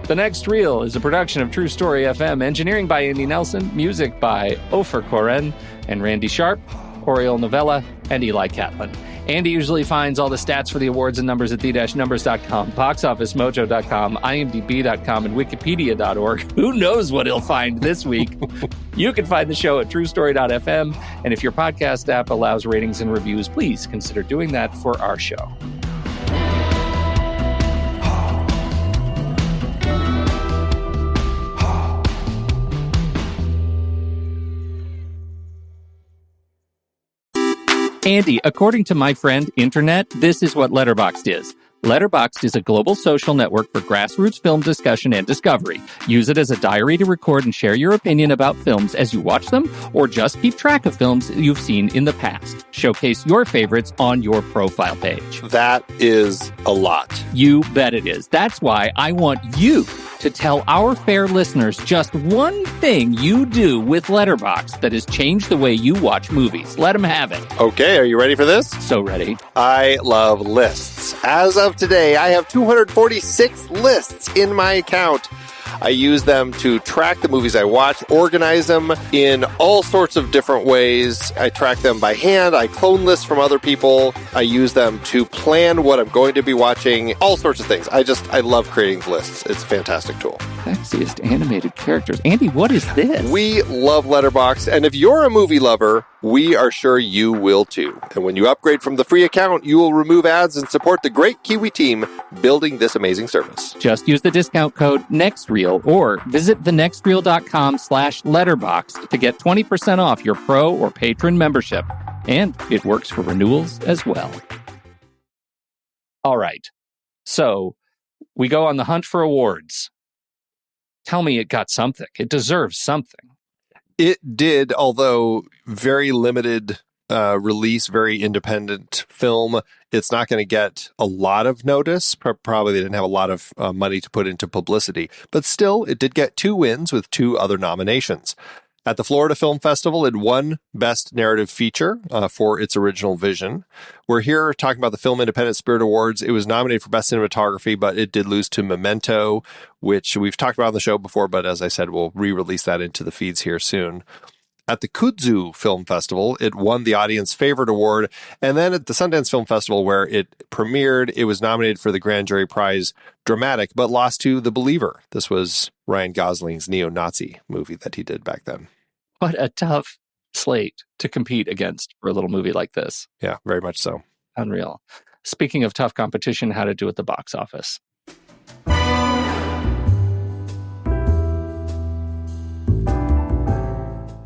The Next Reel is a production of True Story FM, engineering by Andy Nelson, music by Ofer Koren and Randy Sharp, Oriel Novella, and Eli Catlin. Andy usually finds all the stats for the awards and numbers at the-numbers.com, boxofficemojo.com, imdb.com, and wikipedia.org. Who knows what he'll find this week? You can find the show at truestory.fm, and if your podcast app allows ratings and reviews, please consider doing that for our show. Andy, according to my friend Internet, this is what Letterboxd is. Letterboxd is a global social network for grassroots film discussion and discovery. Use it as a diary to record and share your opinion about films as you watch them, or just keep track of films you've seen in the past. Showcase your favorites on your profile page. That is a lot. You bet it is. That's why I want you to tell our fair listeners just one thing you do with Letterboxd that has changed the way you watch movies. Let them have it. Okay, are you ready for this? So ready. I love lists. As of today, I have 246 lists in my account. I use them to track the movies I watch, organize them in all sorts of different ways. I track them by hand. I clone lists from other people. I use them to plan what I'm going to be watching, all sorts of things. I love creating lists. It's a fantastic tool. Sexiest animated characters. Andy, what is this? We love Letterboxd, and if you're a movie lover, we are sure you will too. And when you upgrade from the free account, you will remove ads and support the great Kiwi team building this amazing service. Just use the discount code NEXTREEL or visit thenextreel.com/letterboxd to get 20% off your pro or patron membership. And it works for renewals as well. All right. So we go on the hunt for awards. Tell me it got something. It deserves something. It did, although very limited release, very independent film. It's not going to get a lot of notice. Probably they didn't have a lot of money to put into publicity. But still, it did get 2 wins with 2 other nominations. At the Florida Film Festival, it won Best Narrative Feature for its original vision. We're here talking about the Film Independent Spirit Awards. It was nominated for Best Cinematography, but it did lose to Memento, which we've talked about on the show before, but as I said, we'll re-release that into the feeds here soon. At the Kudzu Film Festival, it won the Audience Favorite Award. And then at the Sundance Film Festival, where it premiered, it was nominated for the Grand Jury Prize Dramatic, but lost to The Believer. This was Ryan Gosling's neo-Nazi movie that he did back then. What a tough slate to compete against for a little movie like this. Yeah, very much so. Unreal. Speaking of tough competition, how to do at the box office.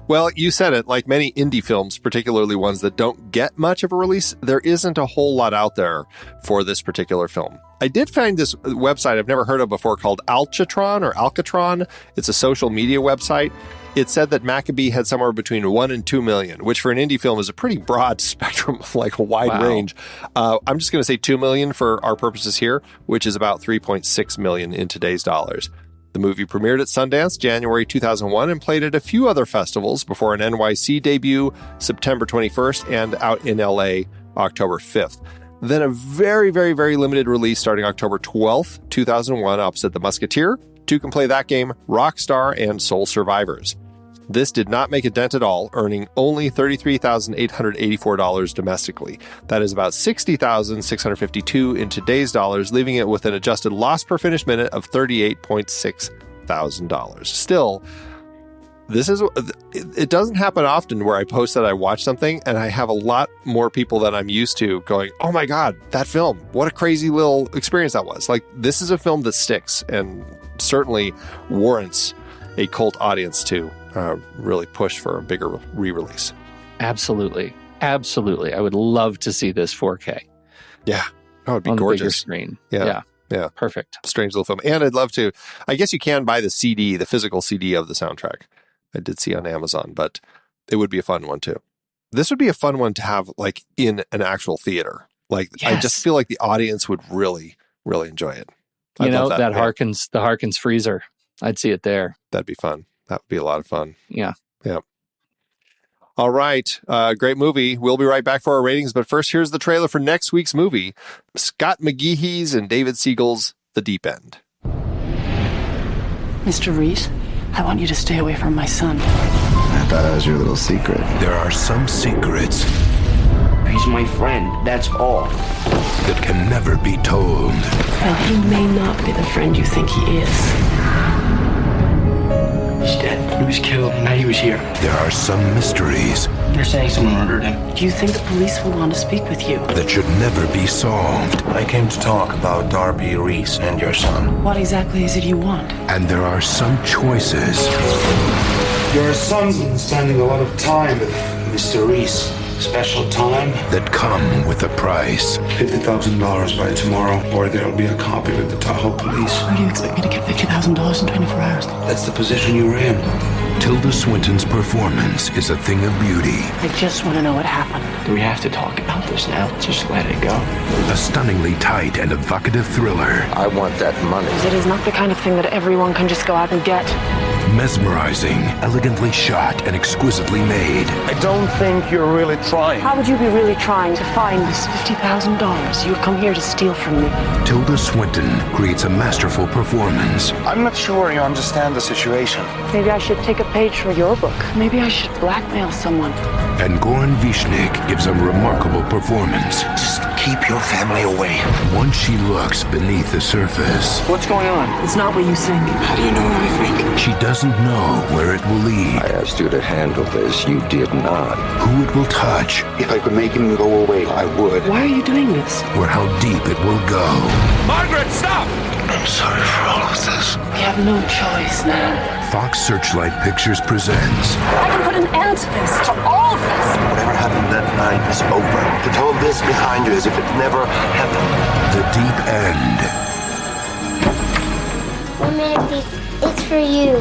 Well, you said it, like many indie films, particularly ones that don't get much of a release, there isn't a whole lot out there for this particular film. I did find this website I've never heard of before called Alcatron. It's a social media website. It said that McAbee had somewhere between 1 and 2 million, which for an indie film is a pretty broad spectrum, like a wide range. I'm just going to say 2 million for our purposes here, which is about 3.6 million in today's dollars. The movie premiered at Sundance January 2001 and played at a few other festivals before an NYC debut September 21st and out in LA October 5th. Then a very, very, very limited release starting October 12th, 2001 opposite The Musketeer, Two Can Play That Game, Rockstar, and Soul Survivors. This did not make a dent at all, earning only $33,884 domestically. That is about $60,652 in today's dollars, leaving it with an adjusted loss per finished minute of $38.6 thousand. Still, it doesn't happen often where I post that I watch something and I have a lot more people than I'm used to going, "Oh my God, that film! What a crazy little experience that was!" Like, this is a film that sticks and certainly warrants a cult audience to really push for a bigger re-release. Absolutely. Absolutely. I would love to see this 4K. Yeah. That would be on gorgeous. The bigger screen. Yeah. Perfect. Strange little film. And I'd love to, I guess you can buy the CD, the physical CD of the soundtrack. I did see on Amazon, but it would be a fun one too. This would be a fun one to have like in an actual theater. Like, yes. I just feel like the audience would really, really enjoy it. You know, that Harkins, the Harkins freezer. I'd see it there. That'd be fun. That would be a lot of fun. Yeah. Yeah. All right. Great movie. We'll be right back for our ratings. But first, here's the trailer for next week's movie, Scott McGee's and David Siegel's The Deep End. Mr. Reese, I want you to stay away from my son. I thought that was your little secret. There are some secrets. He's my friend, that's all. That can never be told. Well, he may not be the friend you think he is. He's dead. He was killed, and now he was here. There are some mysteries. They're saying someone murdered him. Do you think the police will want to speak with you? That should never be solved. I came to talk about Darby Reese and your son. What exactly is it you want? And there are some choices. Your son's been spending a lot of time with Mr. Reese. Special time. That come with a price. $50,000 by tomorrow, or there'll be a copy with the Tahoe police. How do you expect me to get $50,000 in 24 hours? That's the position you were in. Tilda Swinton's performance is a thing of beauty. I just want to know what happened. Do we have to talk about this now? Just let it go. A stunningly tight and evocative thriller. I want that money. It is not the kind of thing that everyone can just go out and get. Mesmerizing, elegantly shot, and exquisitely made. I don't think you're really trying. How would you be really trying to find this $50,000 you've come here to steal from me? Tilda Swinton creates a masterful performance. I'm not sure you understand the situation. Maybe I should take a page from your book. Maybe I should blackmail someone. And Goran Vishnik gives a remarkable performance. Just keep your family away. Once she looks beneath the surface. What's going on? It's not what you think. How do you know what I think? She doesn't know where it will lead. I asked you to handle this. You did not. Who it will touch. If I could make him go away, I would. Why are you doing this? Or how deep it will go. Margaret, stop! I'm sorry for all of this. We have no choice now. Fox Searchlight Pictures presents. I can put an end to this, to all of this. Whatever happened that night is over. Put all this behind you as if it never happened. The Deep End. Romantic, it's for you.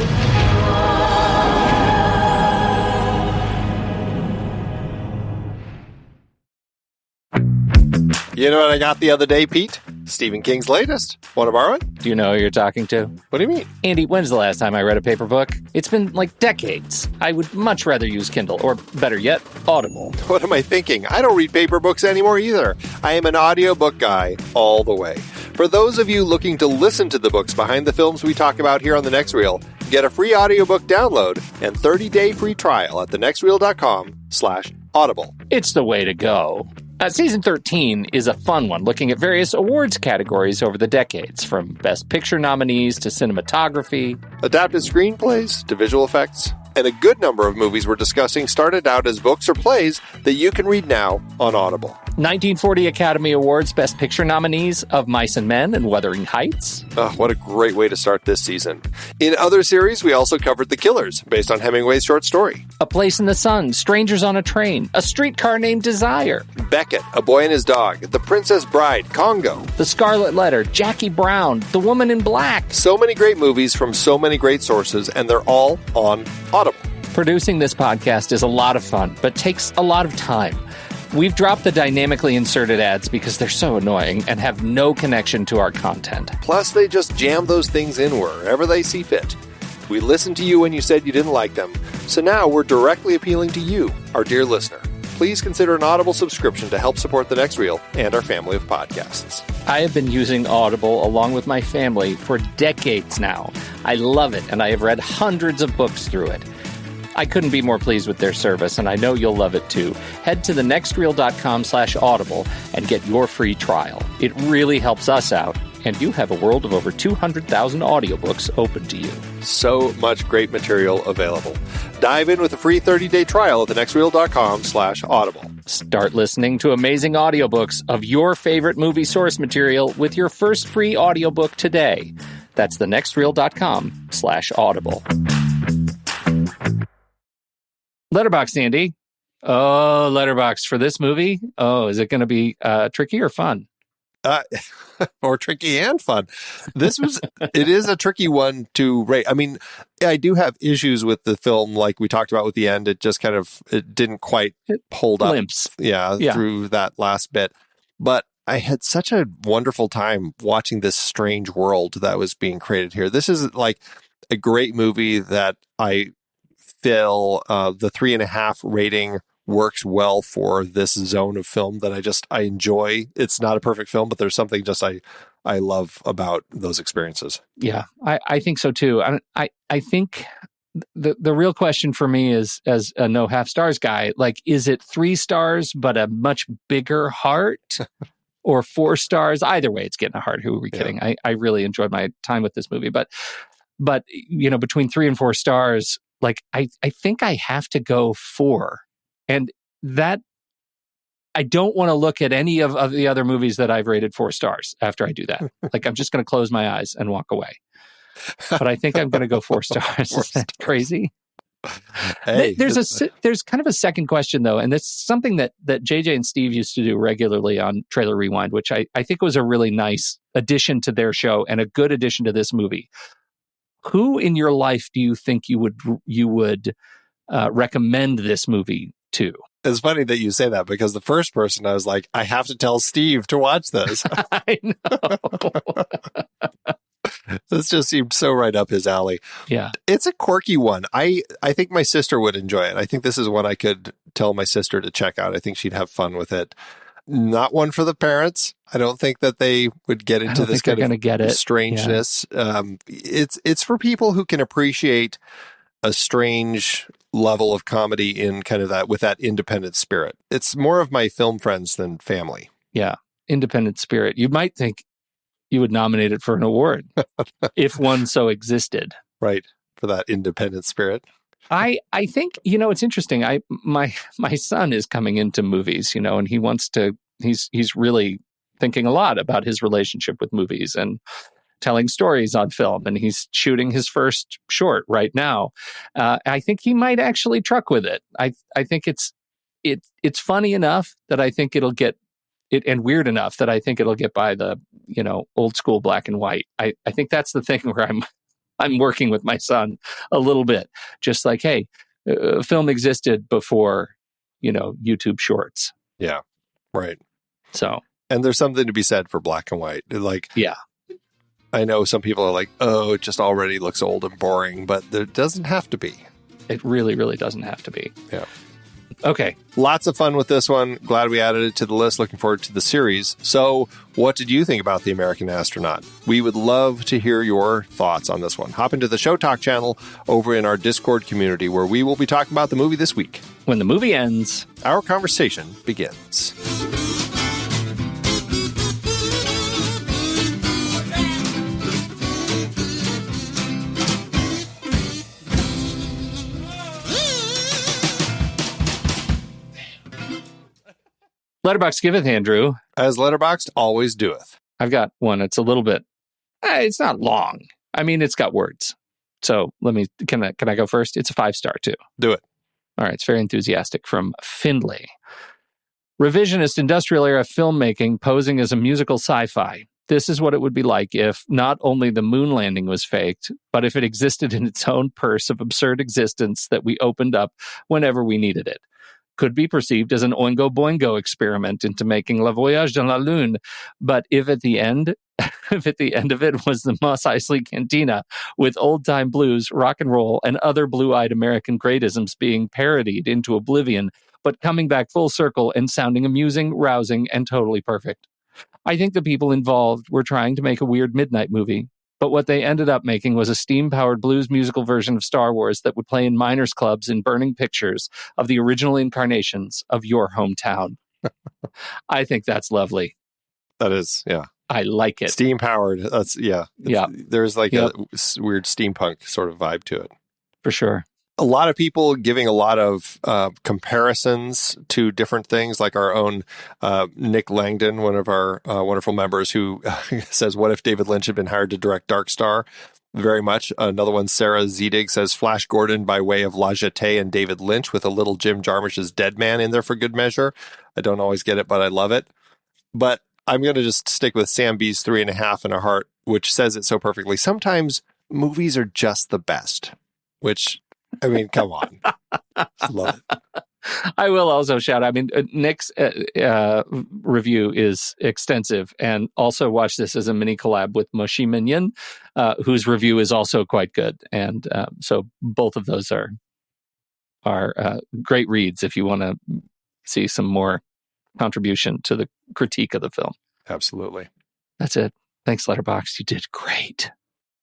You know what I got the other day, Pete? Stephen King's latest. Want to borrow it? Do you know who you're talking to? What do you mean? Andy, when's the last time I read a paper book? It's been like decades. I would much rather use Kindle, or better yet, Audible. What am I thinking? I don't read paper books anymore either. I am an audiobook guy all the way. For those of you looking to listen to the books behind the films we talk about here on The Next Reel, Get a free audiobook download and 30-day free trial at thenextreel.com/audible. It's the way to go. Season 13 is a fun one, looking at various awards categories over the decades, from Best Picture nominees to cinematography, adapted screenplays to visual effects. And a good number of movies we're discussing started out as books or plays that you can read now on Audible. 1940 Academy Awards Best Picture nominees Of Mice and Men and Wuthering Heights. What a great way to start this season. In other series, we also covered The Killers, based on Hemingway's short story. A Place in the Sun, Strangers on a Train, A Streetcar Named Desire. Beckett, A Boy and His Dog, The Princess Bride, Congo. The Scarlet Letter, Jackie Brown, The Woman in Black. So many great movies from so many great sources, and they're all on Audible. Producing this podcast is a lot of fun, but takes a lot of time. We've dropped the dynamically inserted ads because they're so annoying and have no connection to our content. Plus, they just jam those things in wherever they see fit. We listened to you when you said you didn't like them, so now we're directly appealing to you, our dear listener. Please consider an Audible subscription to help support The Next Reel and our family of podcasts. I have been using Audible along with my family for decades now. I love it, and I have read hundreds of books through it. I couldn't be more pleased with their service, and I know you'll love it too. Head to thenextreel.com/audible and get your free trial. It really helps us out, and you have a world of over 200,000 audiobooks open to you. So much great material available. Dive in with a free 30-day trial at thenextreel.com/audible. Start listening to amazing audiobooks of your favorite movie source material with your first free audiobook today. That's thenextreel.com/audible. Letterboxd, Andy. Oh, Letterboxd for this movie. Oh, is it going to be tricky or fun? Or tricky and fun. It is a tricky one to rate. I mean, I do have issues with the film, like we talked about with the end. It just it didn't quite hold up. Yeah, through that last bit. But I had such a wonderful time watching this strange world that was being created here. This is like a great movie that I feel the 3.5 rating works well for this zone of film that I enjoy. It's not a perfect film, but there's something just I love about those experiences. Yeah, I think so too. I think the real question for me is, as a no half stars guy, like, is it 3 stars but a much bigger heart, or 4 stars? Either way, it's getting a heart. Who are we kidding? I really enjoyed my time with this movie, but you know, between 3 and 4 stars, like I think I have to go 4. And that, I don't want to look at any of the other movies that I've rated 4 stars after I do that. Like, I'm just going to close my eyes and walk away. But I think I'm going to go 4 stars. Is that crazy? Hey, there's kind of a second question, though, and it's something that JJ and Steve used to do regularly on Trailer Rewind, which I think was a really nice addition to their show and a good addition to this movie. Who in your life do you think you would recommend this movie to? It's funny that you say that, because the first person I was like, I have to tell Steve to watch this. I know. This just seemed so right up his alley. Yeah. It's a quirky one. I think my sister would enjoy it. I think this is one I could tell my sister to check out. I think she'd have fun with it. Not one for the parents. I don't think that they would get into this kind of strangeness. Yeah. It's for people who can appreciate a strange level of comedy in kind of that, with that independent spirit. It's more of my film friends than family. Yeah. Independent spirit. You might think you would nominate it for an award if one so existed. Right. For that independent spirit. I think, you know, it's interesting. My son is coming into movies, you know, and he's really thinking a lot about his relationship with movies and telling stories on film, and he's shooting his first short right now. I think he might actually truck with it. I think it's funny enough that I think it'll get it, and weird enough that I think it'll get by the, you know, old school black and white. I think that's the thing where I'm working with my son a little bit, just like, hey, film existed before, you know, YouTube Shorts. Yeah, right. So, and there's something to be said for black and white. Like, yeah, I know some people are like, oh, it just already looks old and boring, but there doesn't have to be. It really, really doesn't have to be. Yeah. Okay. Lots of fun with this one. Glad we added it to the list. Looking forward to the series. So, what did you think about The American Astronaut? We would love to hear your thoughts on this one. Hop into the Show Talk channel over in our Discord community where we will be talking about the movie this week. When the movie ends, our conversation begins. Letterboxd giveth, Andrew. As Letterboxd always doeth. I've got one. It's a little bit, it's not long. I mean, it's got words. So can I go first? It's a 5-star too. Do it. All right. It's very enthusiastic from Findlay. Revisionist industrial era filmmaking posing as a musical sci-fi. This is what it would be like if not only the moon landing was faked, but if it existed in its own purse of absurd existence that we opened up whenever we needed it. Could be perceived as an Oingo Boingo experiment into making Le Voyage dans la Lune. But if at the end of it was the Mos Eisley Cantina with old-time blues, rock and roll, and other blue-eyed American greatisms being parodied into oblivion, but coming back full circle and sounding amusing, rousing, and totally perfect. I think the people involved were trying to make a weird midnight movie, but what they ended up making was a steam-powered blues musical version of Star Wars that would play in miners' clubs in burning pictures of the original incarnations of your hometown. I think that's lovely. That is, yeah. I like it. Steam-powered. That's, yeah. Yeah. There's like a weird steampunk sort of vibe to it. For sure. A lot of people giving a lot of comparisons to different things, like our own Nick Langdon, one of our wonderful members, who says, what if David Lynch had been hired to direct Dark Star? Very much. Another one, Sarah Zedig, says Flash Gordon by way of La Jetée and David Lynch with a little Jim Jarmusch's Dead Man in there for good measure. I don't always get it, but I love it. But I'm going to just stick with Sam B's 3.5 and a Heart, which says it so perfectly. Sometimes movies are just the best, which... I mean, come on. Love it. I will also shout, Nick's review is extensive, and also watch this as a mini collab with Moshi Minion, whose review is also quite good. And so both of those are great reads if you want to see some more contribution to the critique of the film. Absolutely. That's it. Thanks, Letterboxd. You did great.